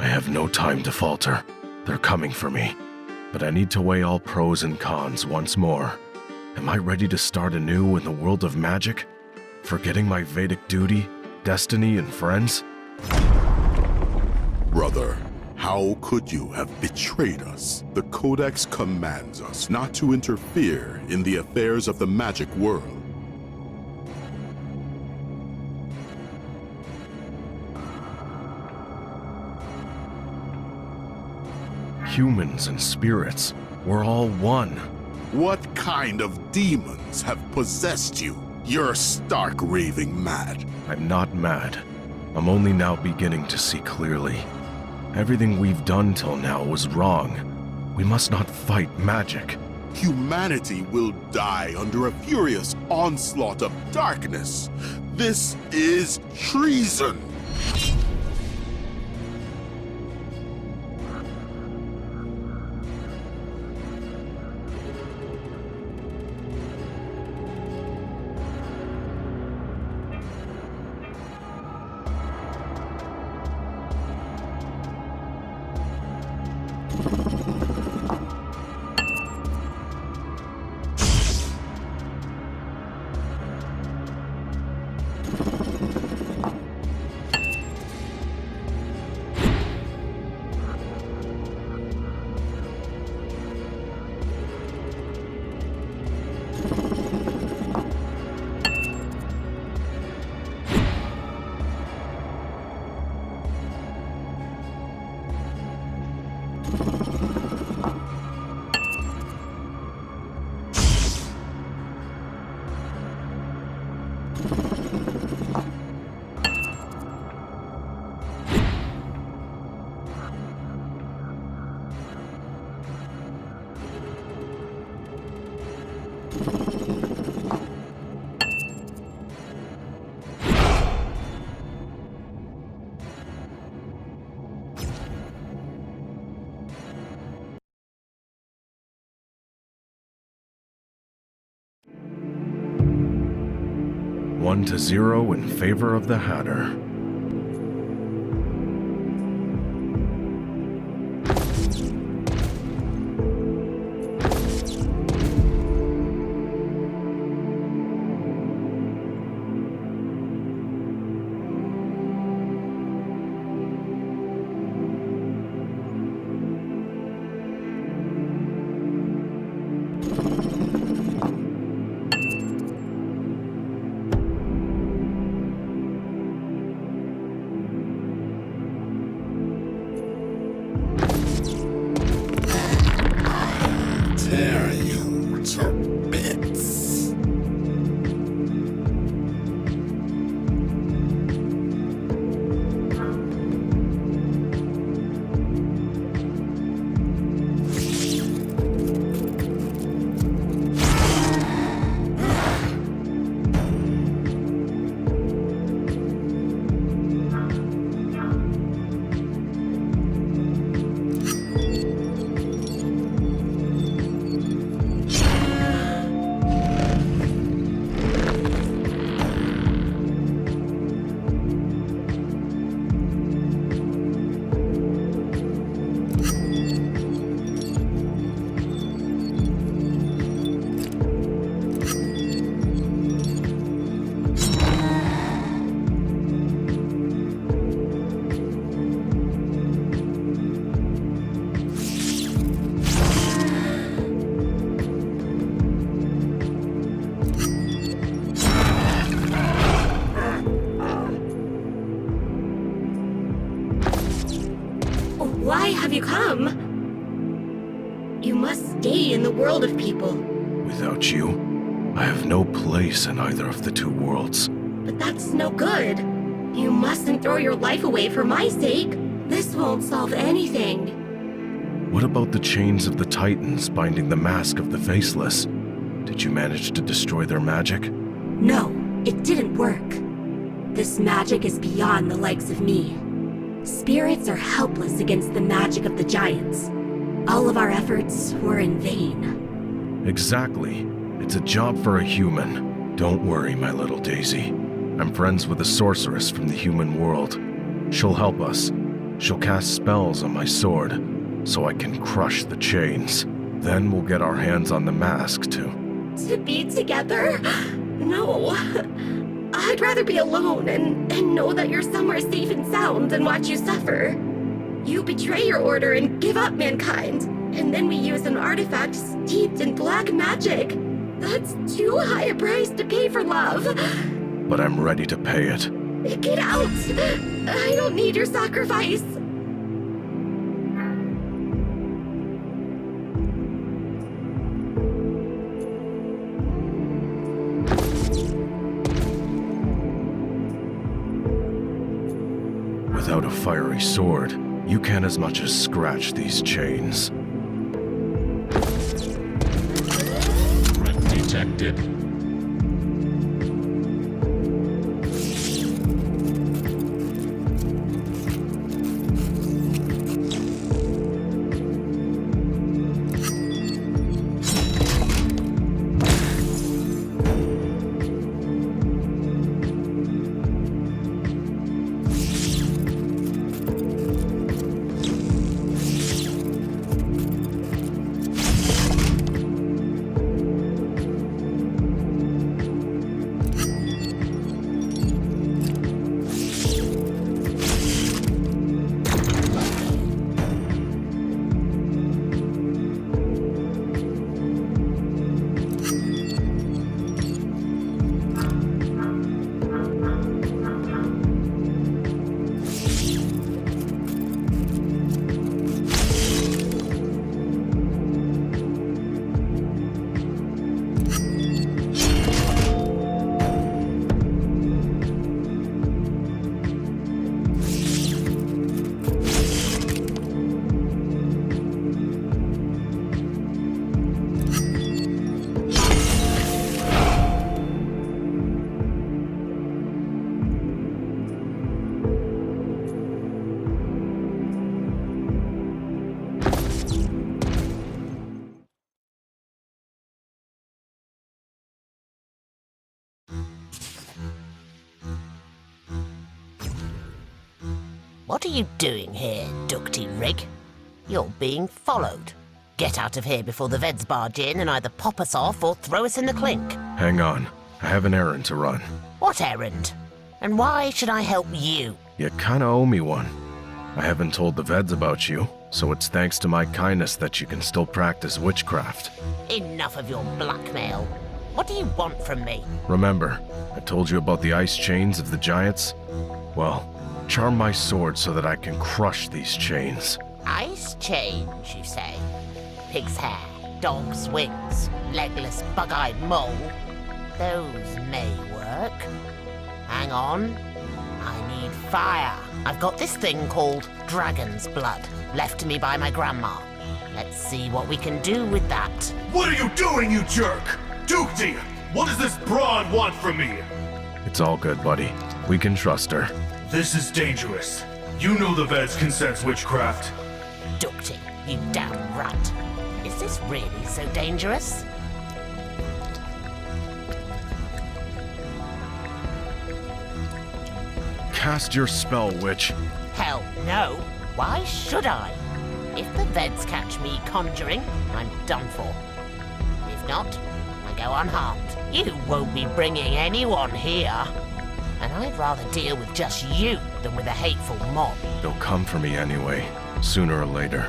I have no time to falter. They're coming for me. But I need to weigh all pros and cons once more. Am I ready to start anew in the world of magic? Forgetting my Vedic duty, destiny, and friends? Brother, how could you have betrayed us? The Codex commands us not to interfere in the affairs of the magic world. Humans and spirits, we're all one. What kind of demons have possessed you? You're stark raving mad. I'm not mad. I'm only now beginning to see clearly. Everything we've done till now was wrong. We must not fight magic. Humanity will die under a furious onslaught of darkness. This is treason. One to 0 in favor of the Hatter. Tear you to bits. Why have you come? You must stay in the world of people. Without you, I have no place in either of the two worlds. But that's no good. You mustn't throw your life away for my sake. This won't solve anything. What about the chains of the Titans binding the mask of the Faceless? Did you manage to destroy their magic? No, it didn't work. This magic is beyond the likes of me. Spirits are helpless against the magic of the giants. All of our efforts were in vain. Exactly. It's a job for a human. Don't worry, my little Daisy. I'm friends with a sorceress from the human world. She'll help us. She'll cast spells on my sword, so I can crush the chains. Then we'll get our hands on the mask, too. To be together? No. I'd rather be alone and know that you're somewhere safe and sound than watch you suffer. You betray your order and give up mankind, and then we use an artifact steeped in black magic. That's too high a price to pay for love. But I'm ready to pay it. Get out! I don't need your sacrifice. Without a fiery sword, you can't as much as scratch these chains. Threat detected. What are you doing here, ducty rig? You're being followed. Get out of here before the Veds barge in and either pop us off or throw us in the clink. Hang on. I have an errand to run. What errand? And why should I help you? You kinda owe me one. I haven't told the Veds about you, so it's thanks to my kindness that you can still practice witchcraft. Enough of your blackmail. What do you want from me? Remember, I told you about the ice chains of the giants? Well, charm my sword so that I can crush these chains. Ice chains, you say? Pig's hair, dog's wings, legless, bug-eyed mole. Those may work. Hang on. I need fire. I've got this thing called dragon's blood, left to me by my grandma. Let's see what we can do with that. What are you doing, you jerk? Dukety, what does this brawn want from me? It's all good, buddy. We can trust her. This is dangerous. You know the Veds can sense witchcraft. Ducty, you damn rat. Is this really so dangerous? Cast your spell, witch. Hell no. Why should I? If the Veds catch me conjuring, I'm done for. If not, I go unharmed. You won't be bringing anyone here. And I'd rather deal with just you than with a hateful mob. They'll come for me anyway, sooner or later.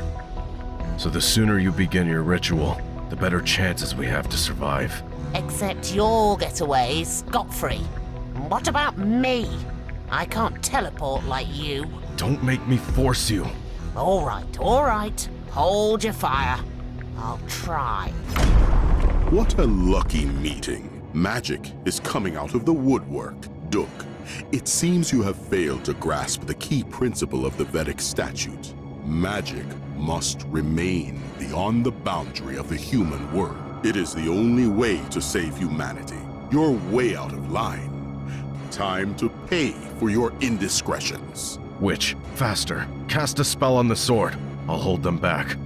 So the sooner you begin your ritual, the better chances we have to survive. Except you'll get away scot-free. What about me? I can't teleport like you. Don't make me force you. All right. Hold your fire. I'll try. What a lucky meeting. Magic is coming out of the woodwork. Duke, it seems you have failed to grasp the key principle of the Vedic statute. Magic must remain beyond the boundary of the human world. It is the only way to save humanity. You're way out of line. Time to pay for your indiscretions. Witch, faster. Cast a spell on the sword. I'll hold them back.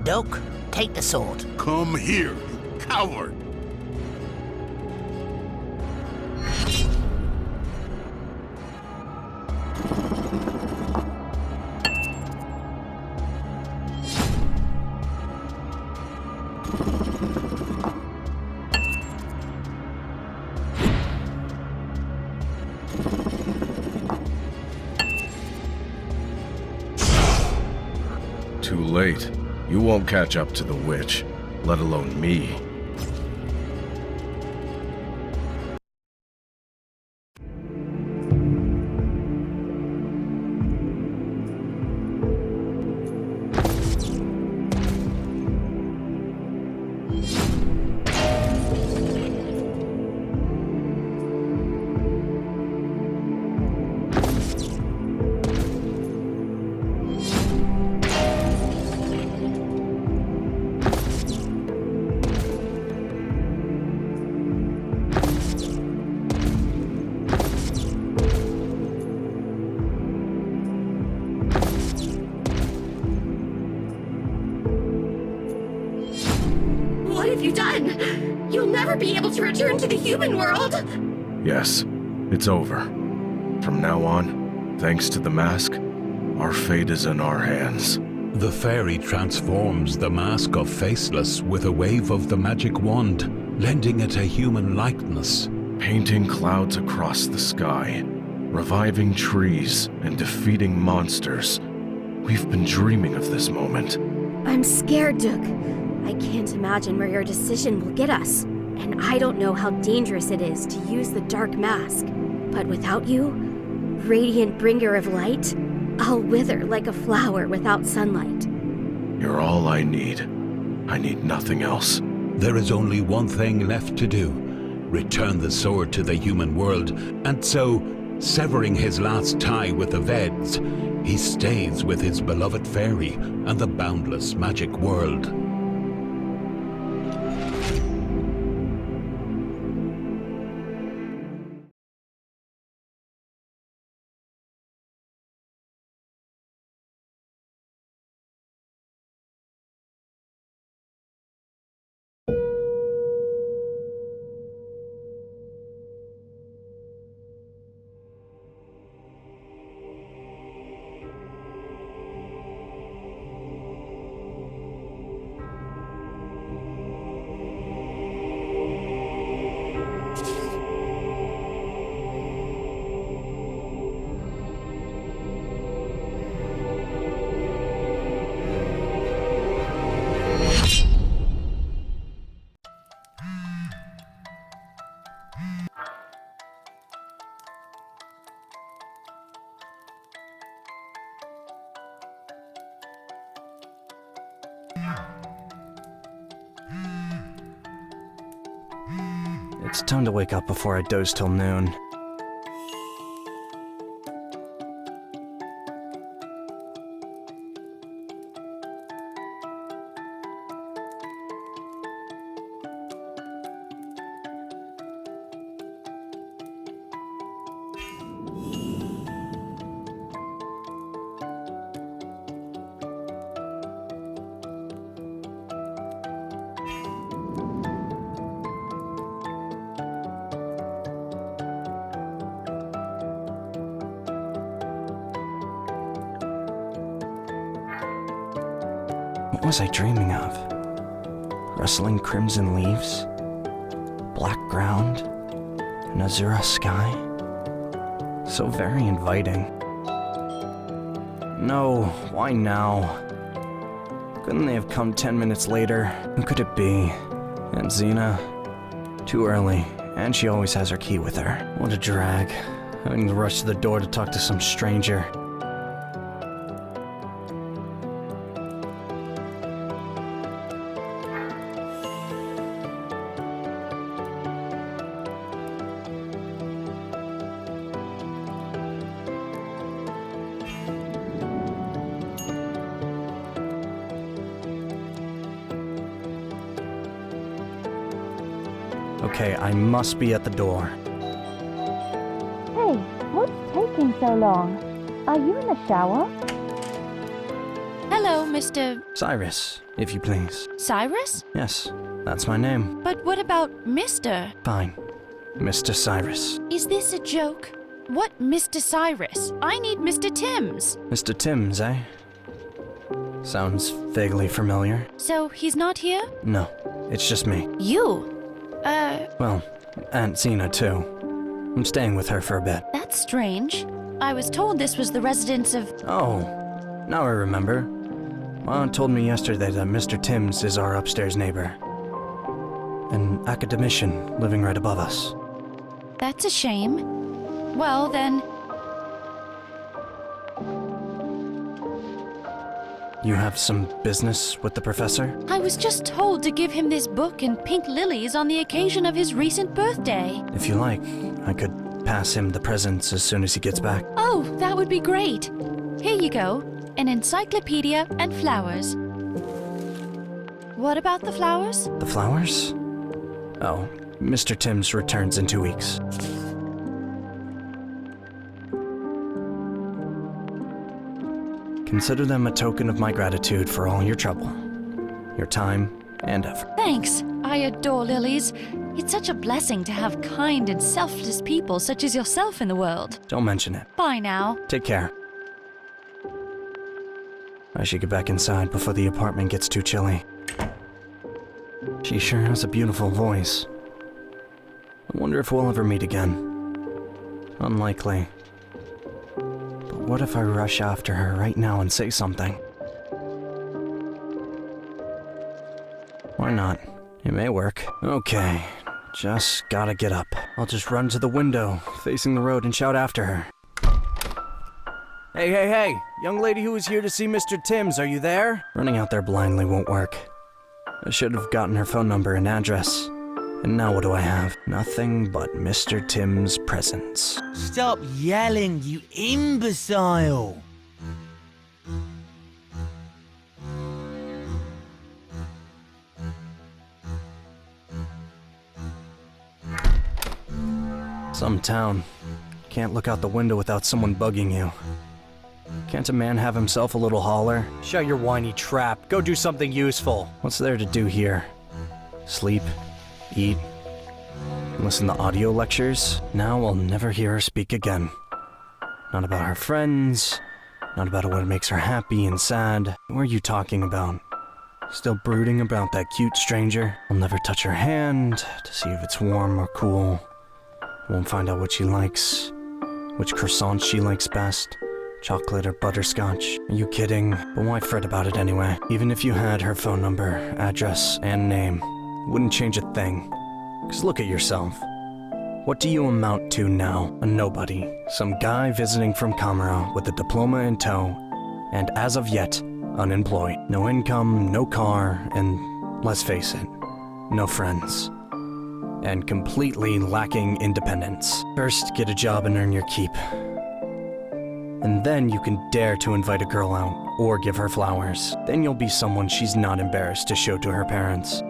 Duck, take the sword. Come here, you coward! Too late. You won't catch up to the witch, let alone me. What have you done? You'll never be able to return to the human world! Yes, it's over. From now on, thanks to the mask, our fate is in our hands. The fairy transforms the mask of Faceless with a wave of the magic wand, lending it a human likeness. Painting clouds across the sky, reviving trees, and defeating monsters. We've been dreaming of this moment. I'm scared, Duke. I can't imagine where your decision will get us. And I don't know how dangerous it is to use the dark mask. But without you, radiant bringer of light, I'll wither like a flower without sunlight. You're all I need. I need nothing else. There is only one thing left to do. Return the sword to the human world, and so, severing his last tie with the Veds, he stays with his beloved fairy and the boundless magic world. It's time to wake up before I doze till noon. What was I dreaming of? Rustling crimson leaves? Black ground? An azure sky? So very inviting. No, why now? Couldn't they have come 10 minutes later? Who could it be? Aunt Xena? Too early, and she always has her key with her. What a drag. Having to rush to the door to talk to some stranger. Okay, I must be at the door. Hey, what's taking so long? Are you in the shower? Hello, Hello, Mr. Cyrus, if you please. Cyrus? Yes, that's my name. But what about Mr.? Fine. Mr. Cyrus. Is this a joke? What Mr. Cyrus? I need Mr. Timms. Mr. Timms, eh? Sounds vaguely familiar. So he's not here? No, it's just me. You? Well, Aunt Zena, too. I'm staying with her for a bit. That's strange. I was told this was the residence of... Oh, now I remember. My aunt told me yesterday that Mr. Timms is our upstairs neighbor. An academician living right above us. That's a shame. Well, then... You have some business with the professor? I was just told to give him this book and pink lilies on the occasion of his recent birthday. If you like, I could pass him the presents as soon as he gets back. Oh, that would be great. Here you go. An encyclopedia and flowers. What about the flowers? The flowers? Oh, Mr. Timms returns in 2 weeks. Consider them a token of my gratitude for all your trouble, your time, and effort. Thanks. I adore lilies. It's such a blessing to have kind and selfless people such as yourself in the world. Don't mention it. Bye now. Take care. I should get back inside before the apartment gets too chilly. She sure has a beautiful voice. I wonder if we'll ever meet again. Unlikely. But what if I rush after her right now and say something? Why not? It may work. Okay, just gotta get up. I'll just run to the window, facing the road, and shout after her. Hey, hey, hey! Young lady who is here to see Mr. Timms, are you there? Running out there blindly won't work. I should have gotten her phone number and address. And now what do I have? Nothing but Mr. Timms' presents. Stop yelling, you imbecile! Some town. Can't look out the window without someone bugging you. Can't a man have himself a little holler? Shut your whiny trap. Go do something useful. What's there to do here? Sleep, eat, listen to audio lectures? Now I'll never hear her speak again. Not about her friends, not about what makes her happy and sad. What are you talking about? Still brooding about that cute stranger? I'll never touch her hand to see if it's warm or cool. Won't find out what she likes, which croissant she likes best, chocolate or butterscotch. Are you kidding? But why fret about it anyway? Even if you had her phone number, address, and name, it wouldn't change a thing. 'Cause look at yourself. What do you amount to now? A nobody. Some guy visiting from Camera with a diploma in tow, and as of yet, unemployed. No income, no car, and let's face it, no friends. And completely lacking independence. First, get a job and earn your keep. And then you can dare to invite a girl out, or give her flowers. Then you'll be someone she's not embarrassed to show to her parents.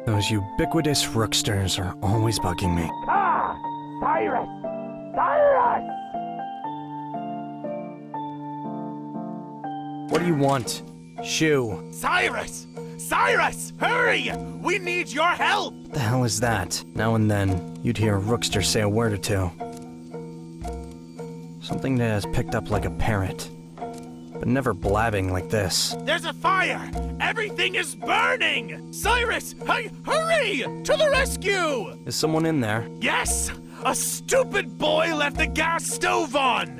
Those ubiquitous rooksters are always bugging me. Cyrus! Cyrus! What do you want? Shoo. Cyrus! Cyrus! Hurry! We need your help! What the hell is that? Now and then, you'd hear a rookster say a word or two. Something that has picked up like a parrot. But never blabbing like this. There's a fire! Everything is burning! Cyrus! Hurry! To the rescue! Is someone in there? Yes! A stupid boy left the gas stove on!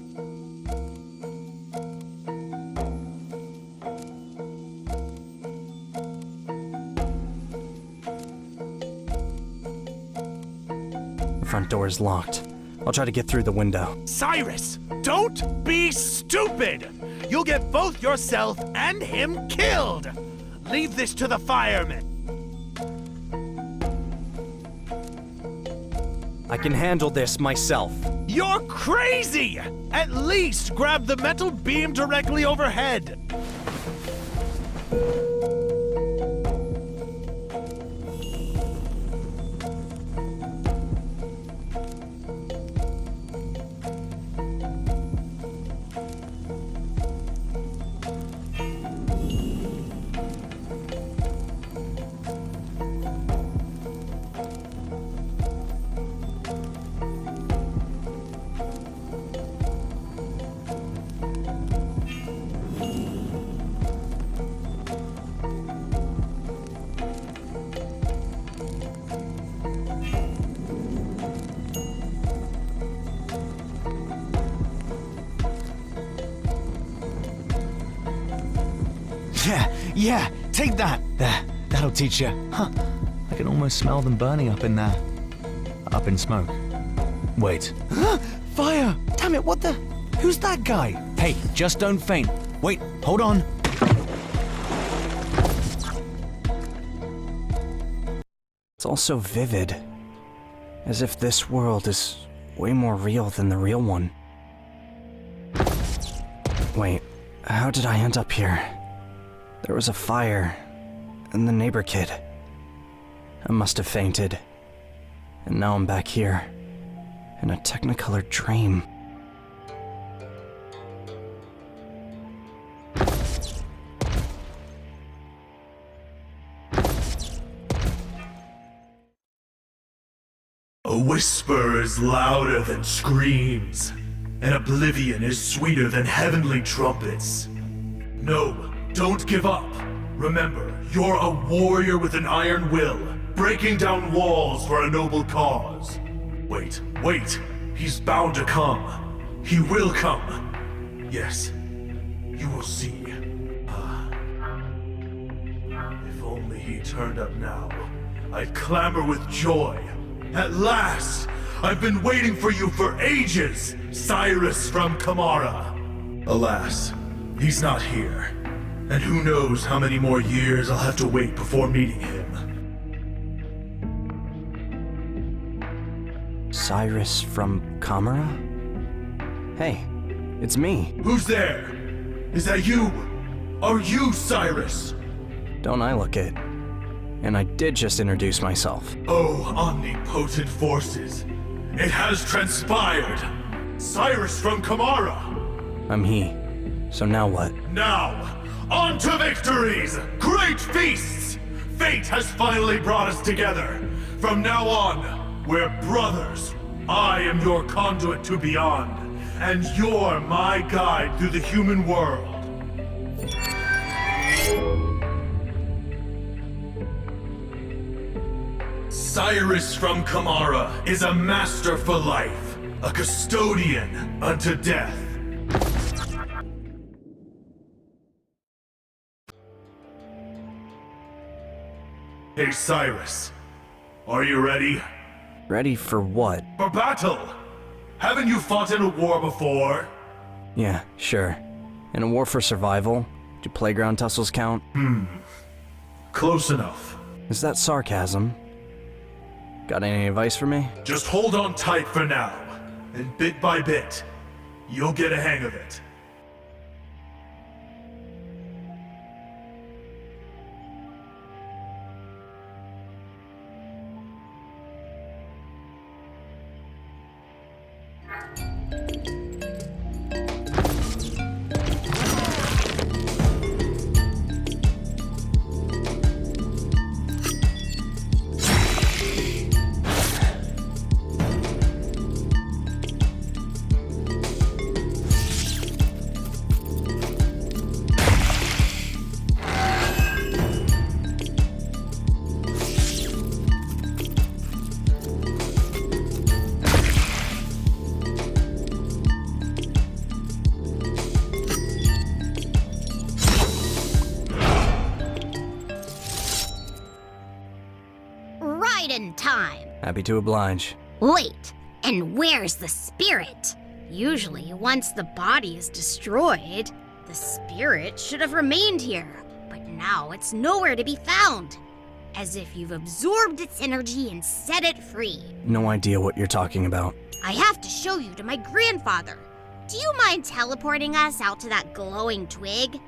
The front door is locked. I'll try to get through the window. Cyrus! Don't be stupid! You'll get both yourself and him killed! Leave this to the firemen! I can handle this myself. You're crazy! At least grab the metal beam directly overhead! Yeah, take that. There, that'll teach you. Huh, I can almost smell them burning up in there. Up in smoke. Wait. Fire! Damn it, what the? Who's that guy? Hey, just don't faint. Wait, hold on. It's all so vivid. As if this world is way more real than the real one. Wait, how did I end up here? There was a fire, and the neighbor kid. I must have fainted. And now I'm back here, in a technicolor dream. A whisper is louder than screams, and oblivion is sweeter than heavenly trumpets. No, don't give up. Remember, you're a warrior with an iron will, breaking down walls for a noble cause. Wait, he's bound to come. He will come. Yes, you will see. If only he turned up now, I'd clamor with joy. At last! I've been waiting for you for ages, Cyrus from Kamara. Alas, he's not here. And who knows how many more years I'll have to wait before meeting him. Cyrus from Kamara? Hey, it's me. Who's there? Is that you? Are you Cyrus? Don't I look it? And I did just introduce myself. Oh, omnipotent forces. It has transpired. Cyrus from Kamara. I'm he. So now what? Now, on to victories! Great feasts! Fate has finally brought us together. From now on, we're brothers. I am your conduit to beyond, and you're my guide through the human world. Cyrus from Kamara is a master for life, a custodian unto death. Hey Cyrus, are you ready? Ready for what? For battle! Haven't you fought in a war before? Yeah, sure. In a war for survival? Do playground tussles count? Close enough. Is that sarcasm? Got any advice for me? Just hold on tight for now, and bit by bit, you'll get a hang of it. In time. Happy to oblige. Wait, and where's the spirit? Usually, once the body is destroyed, the spirit should have remained here, but now it's nowhere to be found. As if you've absorbed its energy and set it free. No idea what you're talking about. I have to show you to my grandfather. Do you mind teleporting us out to that glowing twig?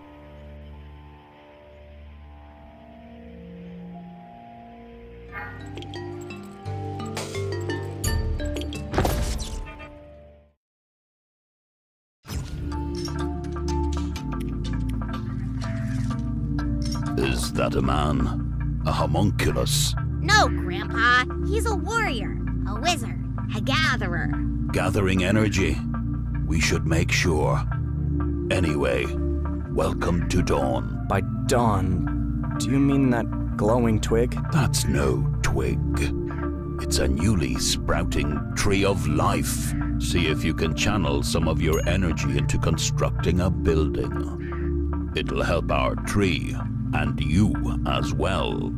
Is that a man? A homunculus? No, Grandpa. He's a warrior, a wizard, a gatherer. Gathering energy. We should make sure. Anyway, welcome to Dawn. By dawn, do you mean that glowing twig? That's no twig. It's a newly sprouting tree of life. See if you can channel some of your energy into constructing a building. It'll help our tree, and you as well.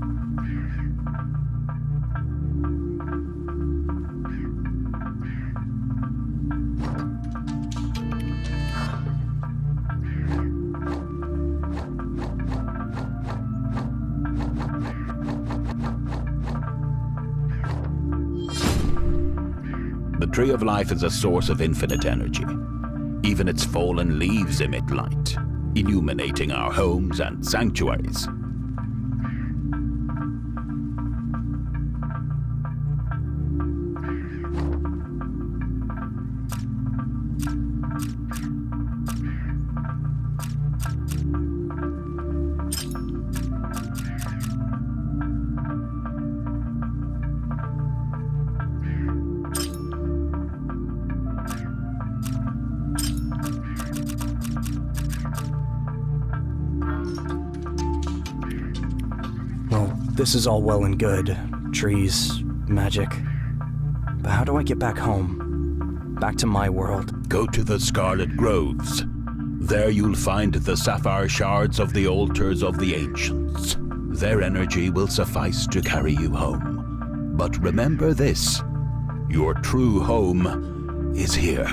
The Tree of Life is a source of infinite energy. Even its fallen leaves emit light, illuminating our homes and sanctuaries. This is all well and good. Trees, magic. But how do I get back home? Back to my world? Go to the Scarlet Groves. There you'll find the sapphire shards of the altars of the ancients. Their energy will suffice to carry you home. But remember this, your true home is here.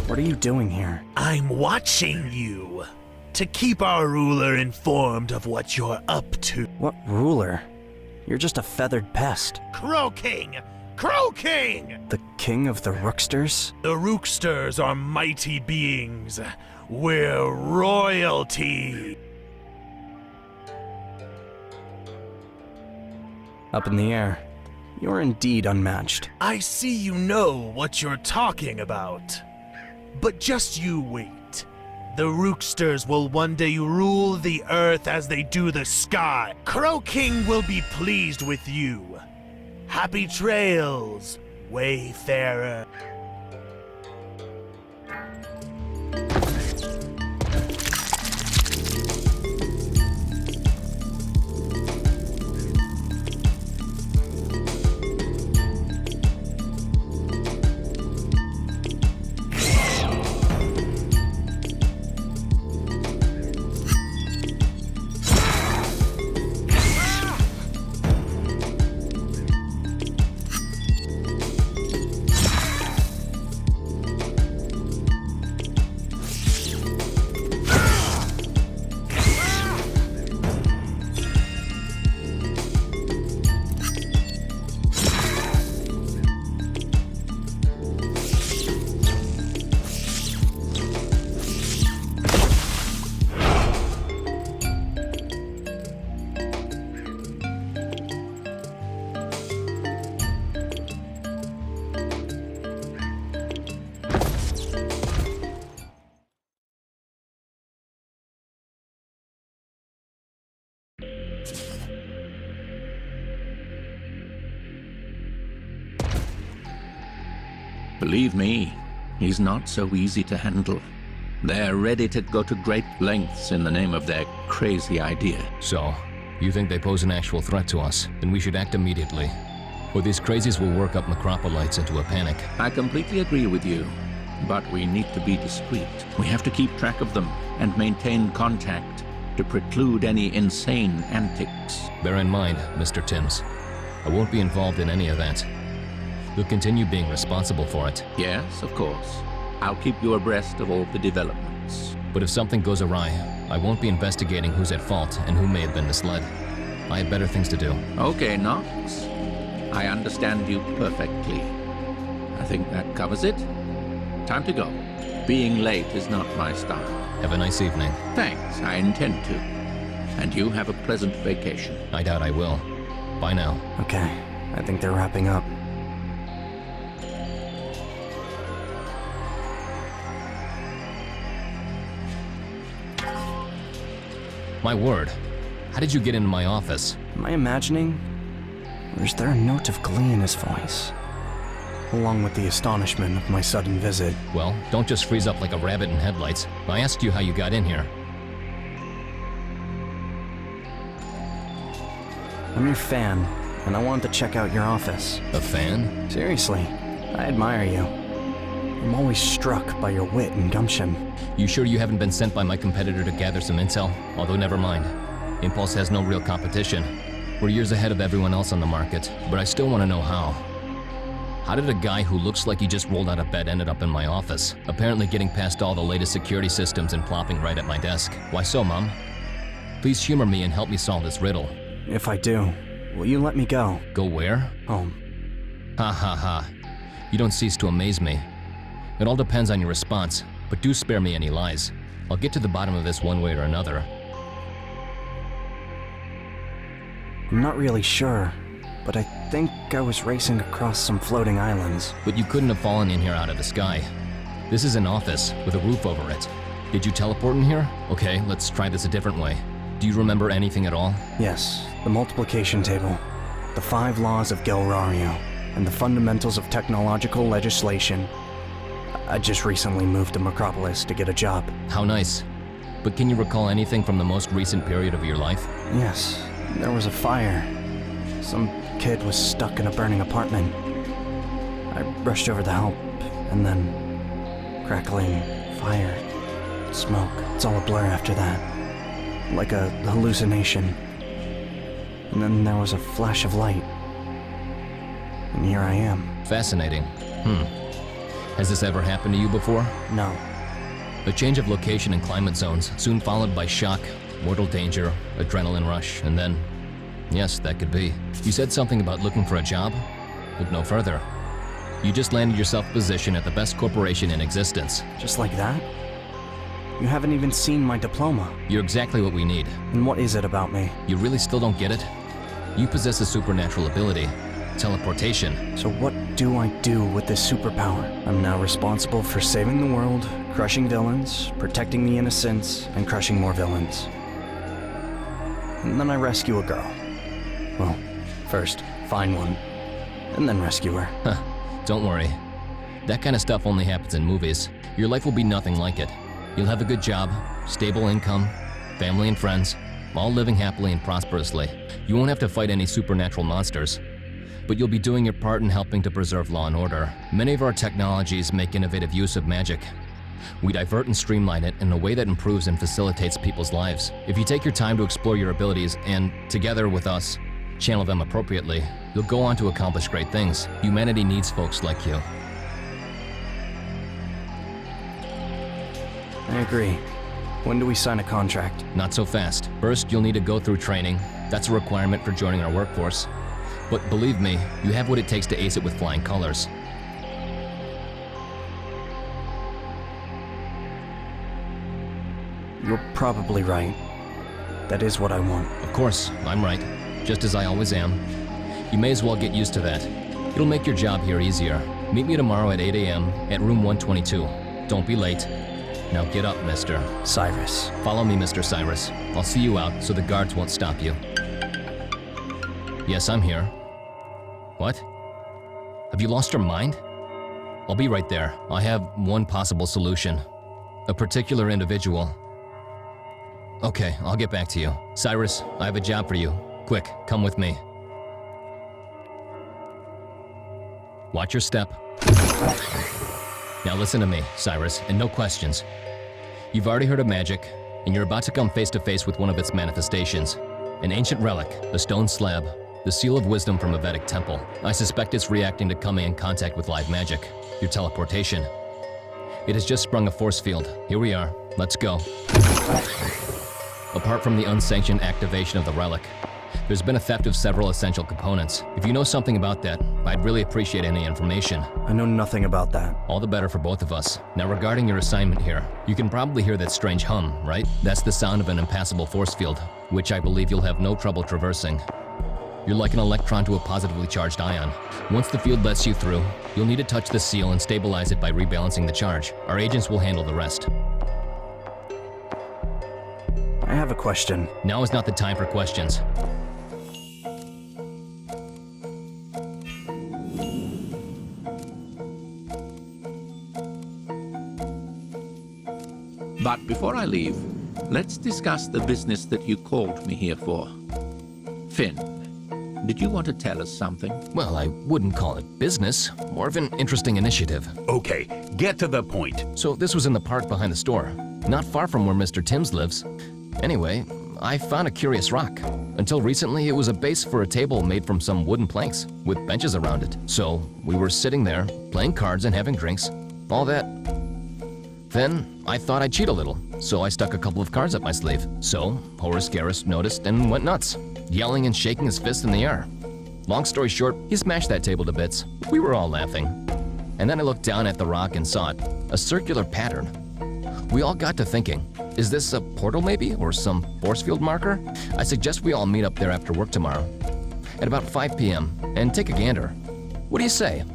What are you doing here? I'm watching you to keep our ruler informed of what you're up to. What ruler? You're just a feathered pest. Crow King! Crow King! The king of the Rooksters? The Rooksters are mighty beings. We're royalty. Up in the air. You're indeed unmatched. I see you know what you're talking about. But just you wait. The Rooksters will one day rule the earth as they do the sky. Crow King will be pleased with you. Happy trails, wayfarer. Believe me, he's not so easy to handle. They're ready to go to great lengths in the name of their crazy idea. So, you think they pose an actual threat to us? Then we should act immediately. Or these crazies will work up Micropolites into a panic. I completely agree with you, but we need to be discreet. We have to keep track of them and maintain contact to preclude any insane antics. Bear in mind, Mr. Timms, I won't be involved in any of that. You'll continue being responsible for it. Yes, of course. I'll keep you abreast of all the developments. But if something goes awry, I won't be investigating who's at fault and who may have been misled. I have better things to do. Okay, Knox. I understand you perfectly. I think that covers it. Time to go. Being late is not my style. Have a nice evening. Thanks, I intend to. And you have a pleasant vacation. I doubt I will. Bye now. Okay, I think they're wrapping up. My word. How did you get into my office? Am I imagining? Or is there a note of glee in his voice? Along with the astonishment of my sudden visit. Well, don't just freeze up like a rabbit in headlights. I asked you how you got in here. I'm your fan, and I wanted to check out your office. A fan? Seriously, I admire you. I'm always struck by your wit and gumption. You sure you haven't been sent by my competitor to gather some intel? Although never mind. Impulse has no real competition. We're years ahead of everyone else on the market, but I still want to know how. How did a guy who looks like he just rolled out of bed ended up in my office? Apparently getting past all the latest security systems and plopping right at my desk. Why so, Mom? Please humor me and help me solve this riddle. If I do, will you let me go? Go where? Home. Ha ha ha. You don't cease to amaze me. It all depends on your response, but do spare me any lies. I'll get to the bottom of this one way or another. I'm not really sure, but I think I was racing across some floating islands. But you couldn't have fallen in here out of the sky. This is an office with a roof over it. Did you teleport in here? Okay, let's try this a different way. Do you remember anything at all? Yes, the multiplication table, the 5 laws of Gelrario, and the fundamentals of technological legislation. I just recently moved to Micropolis to get a job. How nice. But can you recall anything from the most recent period of your life? Yes, there was a fire. Some kid was stuck in a burning apartment. I rushed over to help, and then crackling, fire, smoke. It's all a blur after that. Like a hallucination. And then there was a flash of light. And here I am. Fascinating. Has this ever happened to you before? No. A change of location and climate zones, soon followed by shock, mortal danger, adrenaline rush, and then... Yes, that could be. You said something about looking for a job? Look no further. You just landed yourself a position at the best corporation in existence. Just like that? You haven't even seen my diploma. You're exactly what we need. And what is it about me? You really still don't get it? You possess a supernatural ability. Teleportation. So what do I do with this superpower? I'm now responsible for saving the world, crushing villains, protecting the innocents, and crushing more villains. And then I rescue a girl. Well, first, find one, and then rescue her. Huh, don't worry. That kind of stuff only happens in movies. Your life will be nothing like it. You'll have a good job, stable income, family and friends, all living happily and prosperously. You won't have to fight any supernatural monsters, but you'll be doing your part in helping to preserve law and order. Many of our technologies make innovative use of magic. We divert and streamline it in a way that improves and facilitates people's lives. If you take your time to explore your abilities and, together with us, channel them appropriately, you'll go on to accomplish great things. Humanity needs folks like you. I agree. When do we sign a contract? Not so fast. First, you'll need to go through training. That's a requirement for joining our workforce. But believe me, you have what it takes to ace it with flying colors. You're probably right. That is what I want. Of course, I'm right. Just as I always am. You may as well get used to that. It'll make your job here easier. Meet me tomorrow at 8 a.m. at room 122. Don't be late. Now get up, Mr. Cyrus. Follow me, Mr. Cyrus. I'll see you out so the guards won't stop you. Yes, I'm here. What? Have you lost your mind? I'll be right there. I have one possible solution. A particular individual. Okay, I'll get back to you. Cyrus, I have a job for you. Quick, come with me. Watch your step. Now listen to me, Cyrus, and no questions. You've already heard of magic, and you're about to come face to face with one of its manifestations. An ancient relic, a stone slab, the seal of wisdom from a Vedic temple. I suspect it's reacting to coming in contact with live magic, your teleportation. It has just sprung a force field. Here we are. Let's go. Apart from the unsanctioned activation of the relic, there's been a theft of several essential components. If you know something about that, I'd really appreciate any information. I know nothing about that. All the better for both of us. Now regarding your assignment here, you can probably hear that strange hum, right? That's the sound of an impassable force field, which I believe you'll have no trouble traversing. You're like an electron to a positively charged ion. Once the field lets you through, you'll need to touch the seal and stabilize it by rebalancing the charge. Our agents will handle the rest. I have a question. Now is not the time for questions. But before I leave, let's discuss the business that you called me here for. Finn, did you want to tell us something? Well, I wouldn't call it business, more of an interesting initiative. Okay, get to the point. So this was in the park behind the store, not far from where Mr. Timms lives. Anyway, I found a curious rock. Until recently, it was a base for a table made from some wooden planks with benches around it. So we were sitting there, playing cards and having drinks, all that. Then I thought I'd cheat a little, so I stuck a couple of cards up my sleeve. So Horace Garrus noticed and went nuts, yelling and shaking his fist in the air. Long story short, he smashed that table to bits. We were all laughing. And then I looked down at the rock and saw it, a circular pattern. We all got to thinking, is this a portal maybe, or some force field marker? I suggest we all meet up there after work tomorrow, at about 5 p.m., and take a gander. What do you say?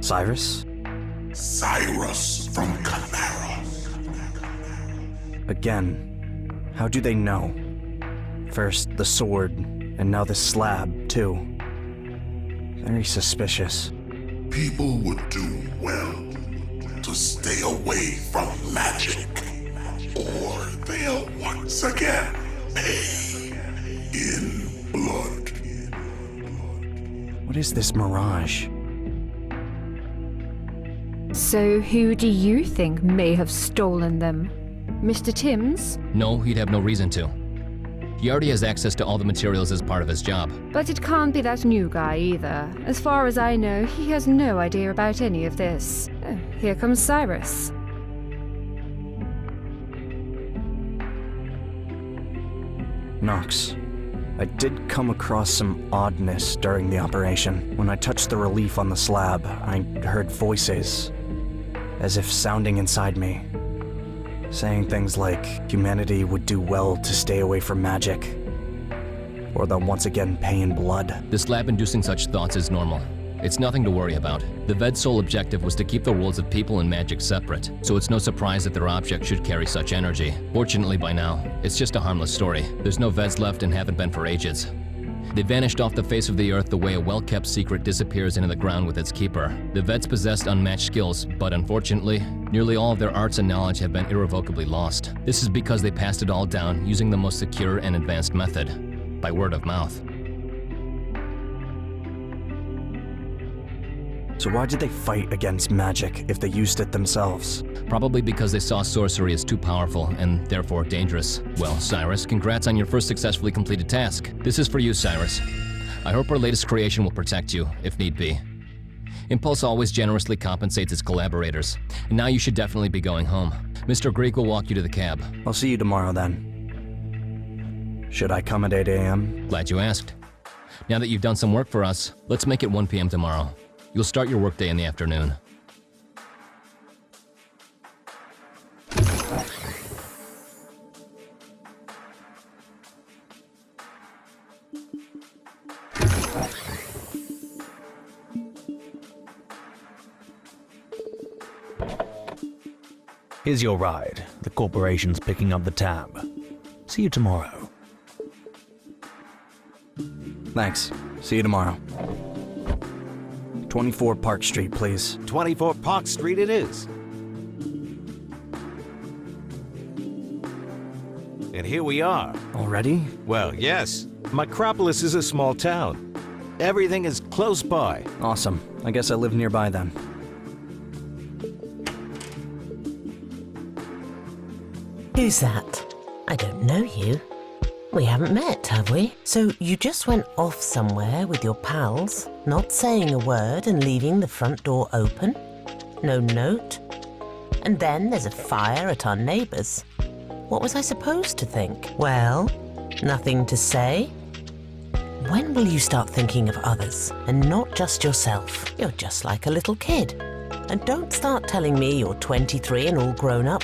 Cyrus? Cyrus from Chimera. Again, how do they know? First the sword, and now this slab, too. Very suspicious. People would do well to stay away from magic, or they'll once again pay in blood. What is this mirage? So who do you think may have stolen them? Mr. Timms? No, he'd have no reason to. He already has access to all the materials as part of his job. But it can't be that new guy either. As far as I know, he has no idea about any of this. Oh, here comes Cyrus. Nox, I did come across some oddness during the operation. When I touched the relief on the slab, I heard voices, as if sounding inside me, saying things like humanity would do well to stay away from magic, or they'll once again pay in blood. This lab inducing such thoughts is normal. It's nothing to worry about. The Veds' sole objective was to keep the worlds of people and magic separate, so it's no surprise that their object should carry such energy. Fortunately by now, it's just a harmless story. There's no Veds left and haven't been for ages. They vanished off the face of the earth the way a well-kept secret disappears into the ground with its keeper. The Veds possessed unmatched skills, but unfortunately, nearly all of their arts and knowledge have been irrevocably lost. This is because they passed it all down using the most secure and advanced method, by word of mouth. So why did they fight against magic if they used it themselves? Probably because they saw sorcery as too powerful and therefore dangerous. Well, Cyrus, congrats on your first successfully completed task. This is for you, Cyrus. I hope our latest creation will protect you, if need be. Impulse always generously compensates its collaborators, and now you should definitely be going home. Mr. Greek will walk you to the cab. I'll see you tomorrow then. Should I come at 8 a.m.? Glad you asked. Now that you've done some work for us, let's make it 1 p.m. tomorrow. You'll start your workday in the afternoon. Here's your ride. The corporation's picking up the tab. See you tomorrow. Thanks. See you tomorrow. 24 Park Street, please. 24 Park Street it is. And here we are. Already? Well, yes. Micropolis is a small town. Everything is close by. Awesome. I guess I live nearby then. Who's that? I don't know you. We haven't met, have we? So you just went off somewhere with your pals, not saying a word and leaving the front door open? No note? And then there's a fire at our neighbour's. What was I supposed to think? Well, nothing to say? When will you start thinking of others and not just yourself? You're just like a little kid. And don't start telling me you're 23 and all grown up.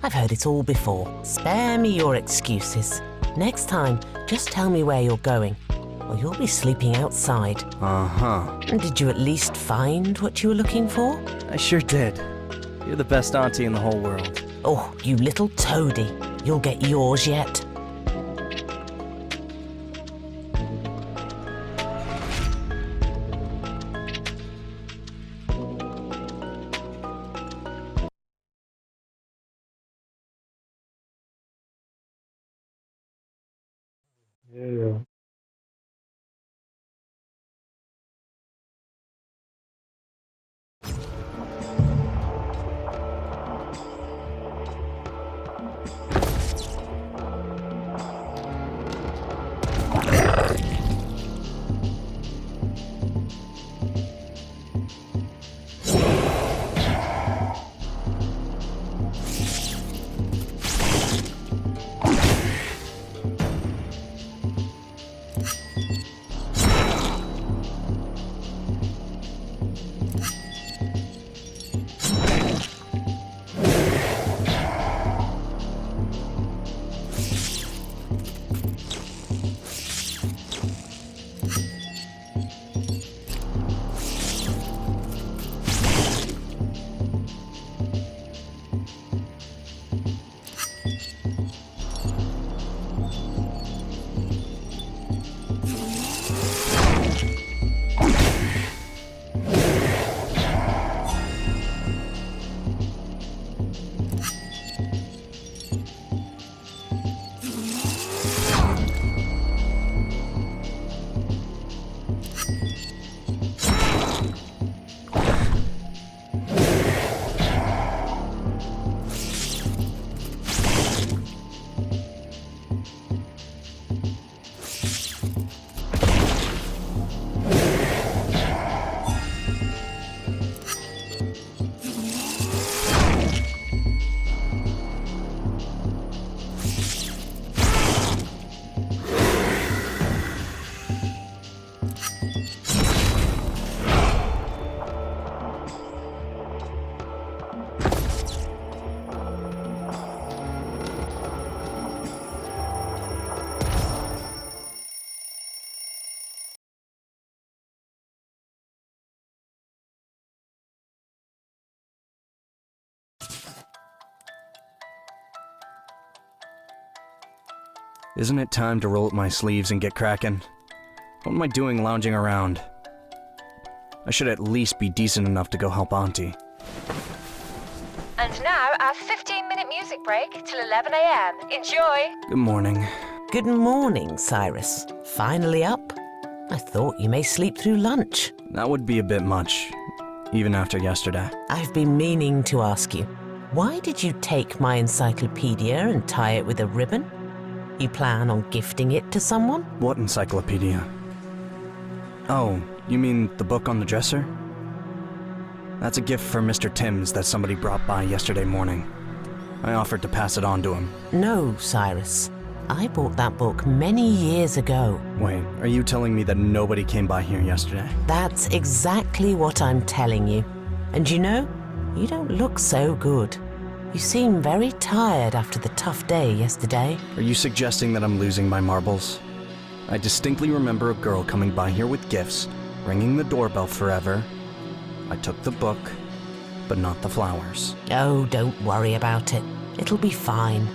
I've heard it all before. Spare me your excuses. Next time, just tell me where you're going, or you'll be sleeping outside. Uh-huh. Did you at least find what you were looking for? I sure did. You're the best auntie in the whole world. Oh, you little toady. You'll get yours yet. Isn't it time to roll up my sleeves and get cracking? What am I doing lounging around? I should at least be decent enough to go help Auntie. And now our 15-minute music break till 11 a.m. Enjoy! Good morning. Good morning, Cyrus. Finally up? I thought you may sleep through lunch. That would be a bit much, even after yesterday. I've been meaning to ask you, why did you take my encyclopedia and tie it with a ribbon? You plan on gifting it to someone? What encyclopedia? Oh, you mean the book on the dresser? That's a gift for Mr. Timms that somebody brought by yesterday morning. I offered to pass it on to him. No, Cyrus. I bought that book many years ago. Wait, are you telling me that nobody came by here yesterday? That's exactly what I'm telling you. And you know, you don't look so good. You seem very tired after the tough day yesterday. Are you suggesting that I'm losing my marbles? I distinctly remember a girl coming by here with gifts, ringing the doorbell forever. I took the book, but not the flowers. Oh, don't worry about it. It'll be fine.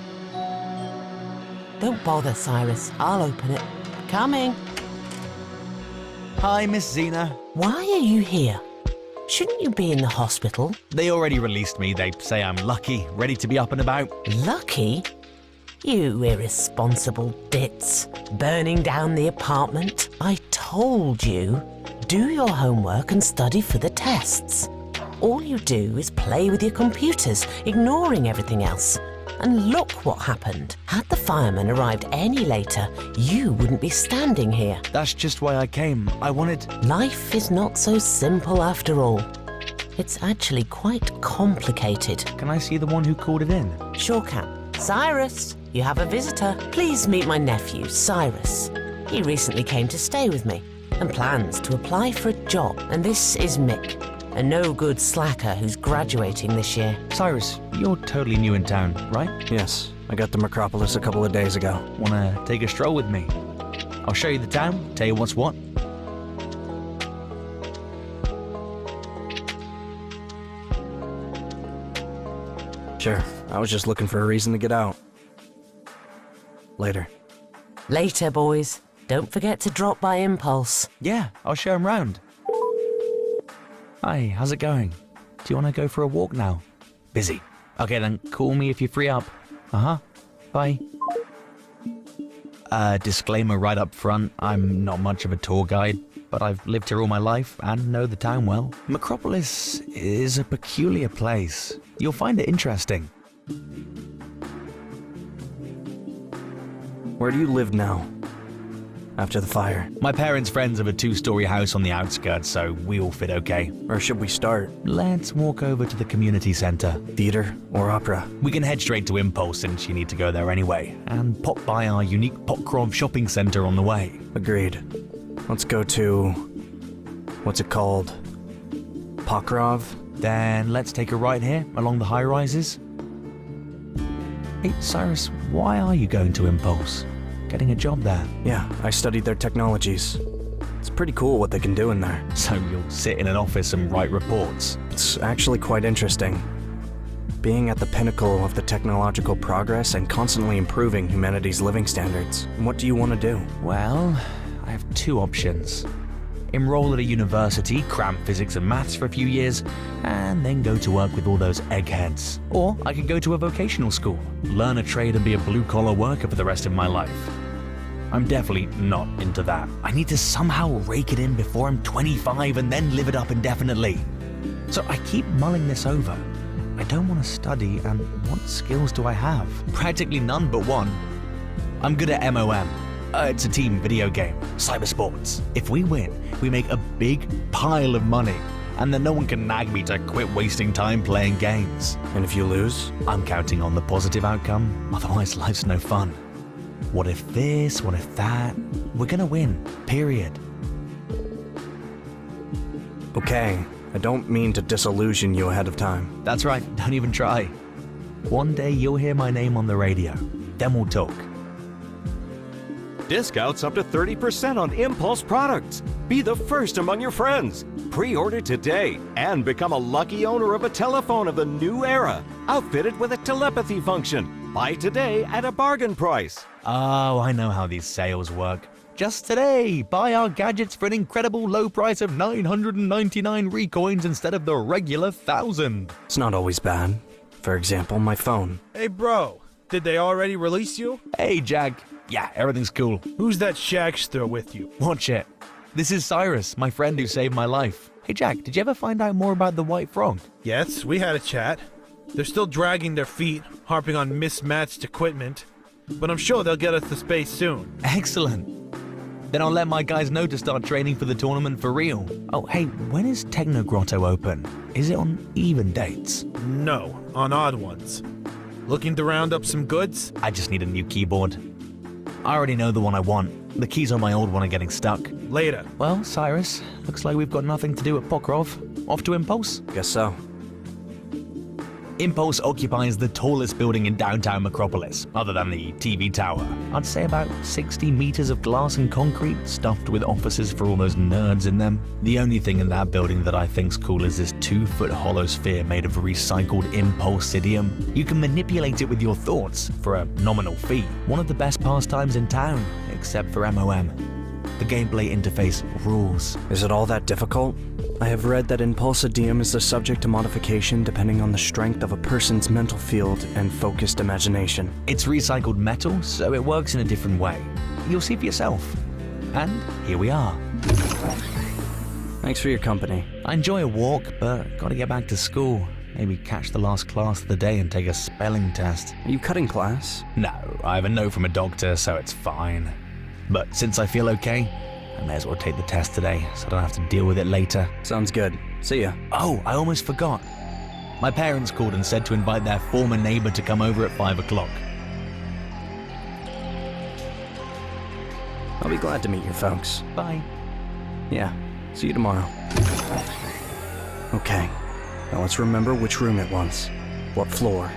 Don't bother, Cyrus. I'll open it. Coming. Hi, Miss Xena. Why are you here? Shouldn't you be in the hospital? They already released me. They say I'm lucky, ready to be up and about. Lucky? You irresponsible bits. Burning down the apartment. I told you. Do your homework and study for the tests. All you do is play with your computers, ignoring everything else. And look what happened. Had the firemen arrived any later, you wouldn't be standing here. That's just why I came. I wanted... Life is not so simple after all. It's actually quite complicated. Can I see the one who called it in? Sure can. Cyrus, you have a visitor. Please meet my nephew, Cyrus. He recently came to stay with me and plans to apply for a job. And this is Mick, a no-good slacker who's graduating this year. Cyrus, you're totally new in town, right? Yes, I got to Micropolis a couple of days ago. Wanna take a stroll with me? I'll show you the town, tell you what's what. Sure, I was just looking for a reason to get out. Later. Later, boys. Don't forget to drop by Impulse. Yeah, I'll show him round. Hi, how's it going? Do you want to go for a walk now? Busy. Okay then, call me if you're free up. Bye. Disclaimer right up front, I'm not much of a tour guide, but I've lived here all my life and know the town well. Micropolis is a peculiar place. You'll find it interesting. Where do you live now? After the fire? My parents' friends have a 2-story house on the outskirts, so we all fit okay. Where should we start? Let's walk over to the community center. Theater or opera? We can head straight to Impulse since you need to go there anyway, and pop by our unique Pokrov shopping center on the way. Agreed. Let's go to... what's it called? Pokrov? Then let's take a right here along the high-rises. Hey, Cyrus, why are you going to Impulse? Getting a job there? Yeah, I studied their technologies. It's pretty cool what they can do in there. So you'll sit in an office and write reports? It's actually quite interesting. Being at the pinnacle of the technological progress and constantly improving humanity's living standards. What do you want to do? Well, I have 2 options. Enroll at a university, cram physics and maths for a few years, and then go to work with all those eggheads. Or I could go to a vocational school, learn a trade and be a blue-collar worker for the rest of my life. I'm definitely not into that. I need to somehow rake it in before I'm 25 and then live it up indefinitely. So I keep mulling this over. I don't want to study, and what skills do I have? Practically none but one. I'm good at MOM. It's a team video game, cybersports. If we win, we make a big pile of money, and then no one can nag me to quit wasting time playing games. And if you lose? I'm counting on the positive outcome, otherwise life's no fun. What if this, what if that? We're gonna win, period. Okay, I don't mean to disillusion you ahead of time. That's right, don't even try. One day you'll hear my name on the radio, then we'll talk. Discounts up to 30% on Impulse products. Be the first among your friends. Pre-order today and become a lucky owner of a telephone of the new era, outfitted with a telepathy function. Buy today at a bargain price. Oh, I know how these sales work. Just today, buy our gadgets for an incredible low price of 999 recoins instead of the regular 1,000. It's not always bad. For example, my phone. Hey bro, did they already release you? Hey Jack. Yeah, everything's cool. Who's that shagster with you? Watch it. This is Cyrus, my friend who saved my life. Hey Jack, did you ever find out more about the White Frog? Yes, we had a chat. They're still dragging their feet, harping on mismatched equipment. But I'm sure they'll get us to space soon. Excellent. Then I'll let my guys know to start training for the tournament for real. Oh, hey, when is Techno Grotto open? Is it on even dates? No, on odd ones. Looking to round up some goods? I just need a new keyboard. I already know the one I want. The keys on my old one are getting stuck. Later. Well, Cyrus, looks like we've got nothing to do at Pokrov. Off to Impulse? Guess so. Impulse occupies the tallest building in downtown Micropolis, other than the TV tower. I'd say about 60 meters of glass and concrete, stuffed with offices for all those nerds in them. The only thing in that building that I think's cool is this 2-foot hollow sphere made of recycled impulsidium. You can manipulate it with your thoughts for a nominal fee. One of the best pastimes in town, except for MOM. The gameplay interface rules. Is it all that difficult? I have read that impulsidium is the subject to modification depending on the strength of a person's mental field and focused imagination. It's recycled metal, so it works in a different way. You'll see for yourself. And here we are. Thanks for your company. I enjoy a walk, but gotta get back to school. Maybe catch the last class of the day and take a spelling test. Are you cutting class? No, I have a note from a doctor, so it's fine. But since I feel okay, I may as well take the test today, so I don't have to deal with it later. Sounds good. See ya. Oh, I almost forgot. My parents called and said to invite their former neighbor to come over at 5 o'clock. I'll be glad to meet your folks. Bye. Yeah, see you tomorrow. Okay, now let's remember which room it was. What floor?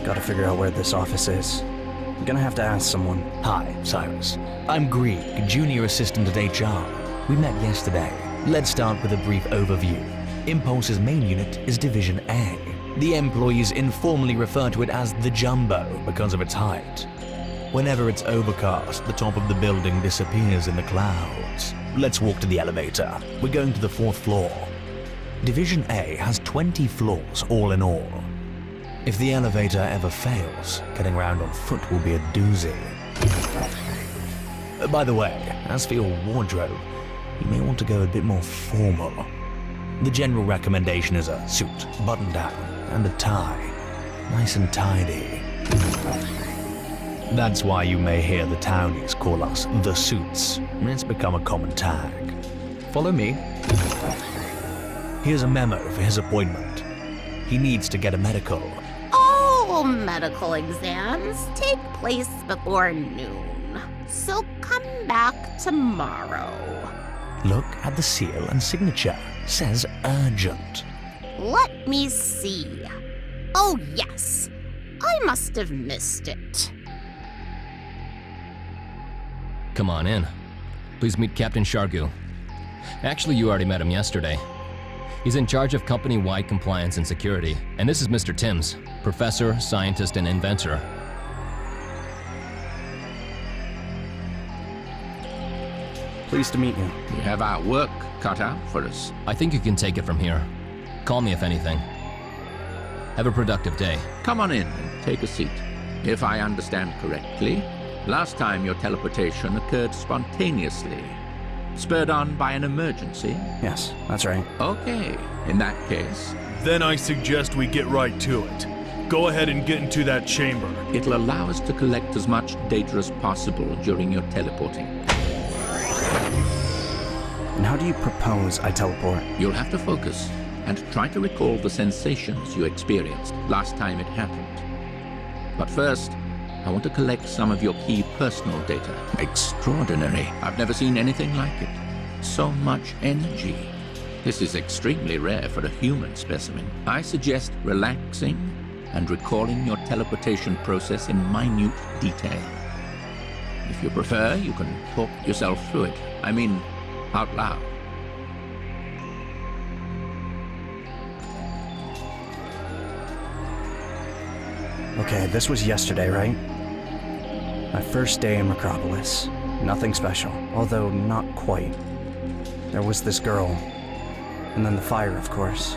Gotta figure out where this office is. I'm gonna have to ask someone. Hi, Cyrus. I'm Greg, junior assistant at HR. We met yesterday. Let's start with a brief overview. Impulse's main unit is Division A. The employees informally refer to it as the Jumbo because of its height. Whenever it's overcast, the top of the building disappears in the clouds. Let's walk to the elevator. We're going to the 4th floor. Division A has 20 floors all in all. If the elevator ever fails, getting around on foot will be a doozy. By the way, as for your wardrobe, you may want to go a bit more formal. The general recommendation is a suit, button down, and a tie. Nice and tidy. That's why you may hear the townies call us the Suits. It's become a common tag. Follow me. Here's a memo for his appointment. He needs to get a medical. All medical exams take place before noon, so come back tomorrow. Look at the seal and signature. Says urgent. Let me see. Oh, yes. I must have missed it. Come on in. Please meet Captain Shargu. Actually, you already met him yesterday. He's in charge of company-wide compliance and security. And this is Mr. Timms, professor, scientist, and inventor. Pleased to meet you. We have our work cut out for us. I think you can take it from here. Call me if anything. Have a productive day. Come on in and take a seat. If I understand correctly, last time your teleportation occurred spontaneously. Spurred on by an emergency? Yes, that's right. Okay, in that case... Then I suggest we get right to it. Go ahead and get into that chamber. It'll allow us to collect as much data as possible during your teleporting. And how do you propose I teleport? You'll have to focus and try to recall the sensations you experienced last time it happened. But first, I want to collect some of your key personal data. Extraordinary. I've never seen anything like it. So much energy. This is extremely rare for a human specimen. I suggest relaxing and recalling your teleportation process in minute detail. If you prefer, you can talk yourself through it. I mean, out loud. Okay, this was yesterday, right? My first day in Micropolis. Nothing special, although not quite. There was this girl, and then the fire, of course.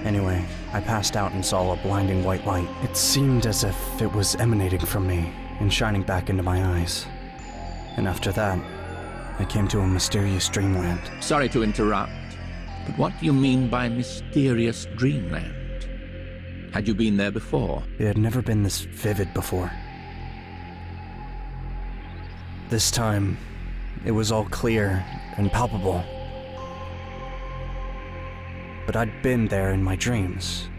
Anyway, I passed out and saw a blinding white light. It seemed as if it was emanating from me and shining back into my eyes. And after that, I came to a mysterious dreamland. Sorry to interrupt, but what do you mean by mysterious dreamland? Had you been there before? It had never been this vivid before. This time, it was all clear and palpable. But I'd been there in my dreams.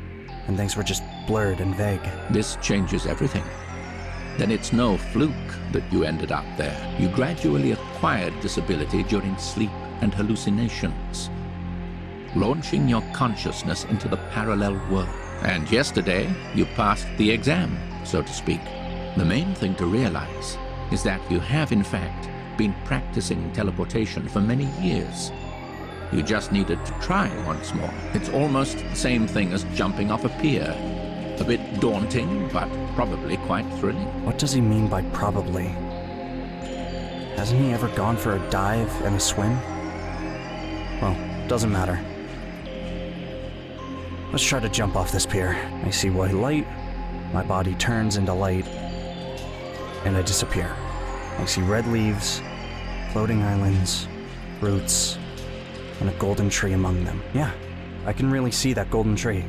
and things were just blurred and vague. This changes everything. Then it's no fluke that you ended up there. You gradually acquired this ability during sleep and hallucinations, launching your consciousness into the parallel world. And yesterday, you passed the exam, so to speak. The main thing to realize is that you have, in fact, been practicing teleportation for many years. You just needed to try once more. It's almost the same thing as jumping off a pier. A bit daunting, but probably quite thrilling. What does he mean by probably? Hasn't he ever gone for a dive and a swim? Well, doesn't matter. Let's try to jump off this pier. I see white light, my body turns into light, and I disappear. I see red leaves, floating islands, roots, and a golden tree among them. Yeah, I can really see that golden tree.